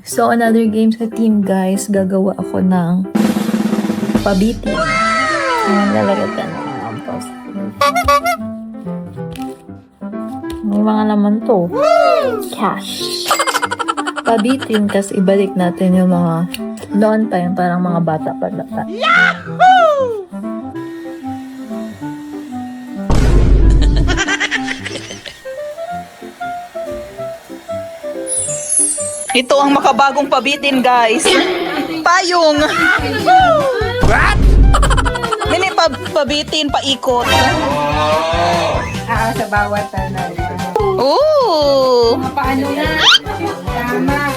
So, another game sa team, guys. Gagawa ako ng pabitin. Lalagyan ka ng post. May mga laman to. Cash. Pabitin, kasi ibalik natin yung mga noon pa yung parang mga bata pa data. Yahoo! Ito ang makabagong pabitin, guys. Payong. What? Mini pabitin, paikot. Sa bawat Ooh! paano na? Tama.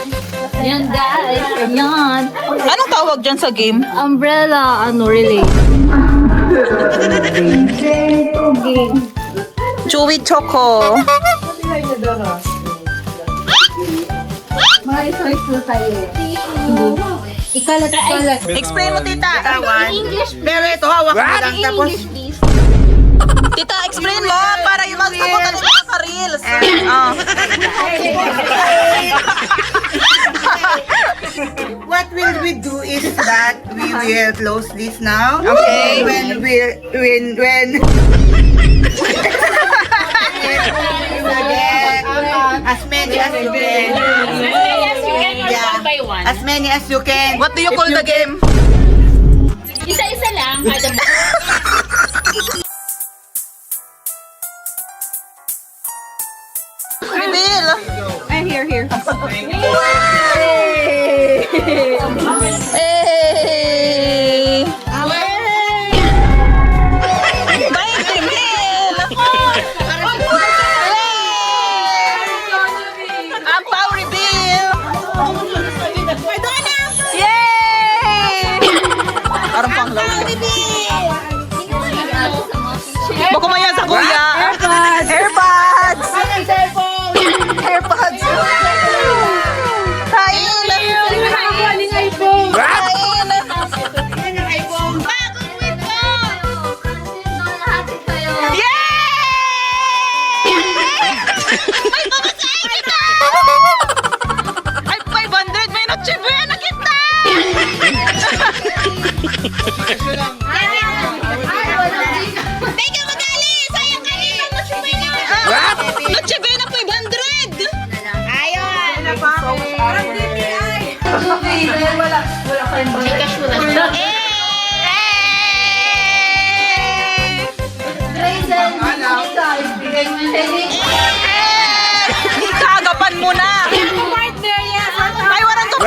Yan, guys. Yan. Anong tawag dyan sa game? Umbrella, relay. Chewy Choco. Mga iso-iso tayo. Ikalat. Explain mo, tita. Pero ito, hawak mo lang. Tapos, Tita, explain mo para yung magsabutan sa mga reels. what will we do is that we will close this now. Okay. When as many as you can. Yeah. One by one. As many as you can. What do you call the game? Isa-isa lang. Kada Reveal. Here. Hey! 90 mil! Ang power reveal! Yay! Parang panglaw. Baka maya sa kuya. Airpods! Airpods! Airpods! Kain! Kain! Yay! May pamasahe kita! Ay, 500! May noche buena kita! Teka, magali! Sayang kanina noche buena! What? Noche buena 500! cash mo lang. Ikagapan mo na! Ay, walang to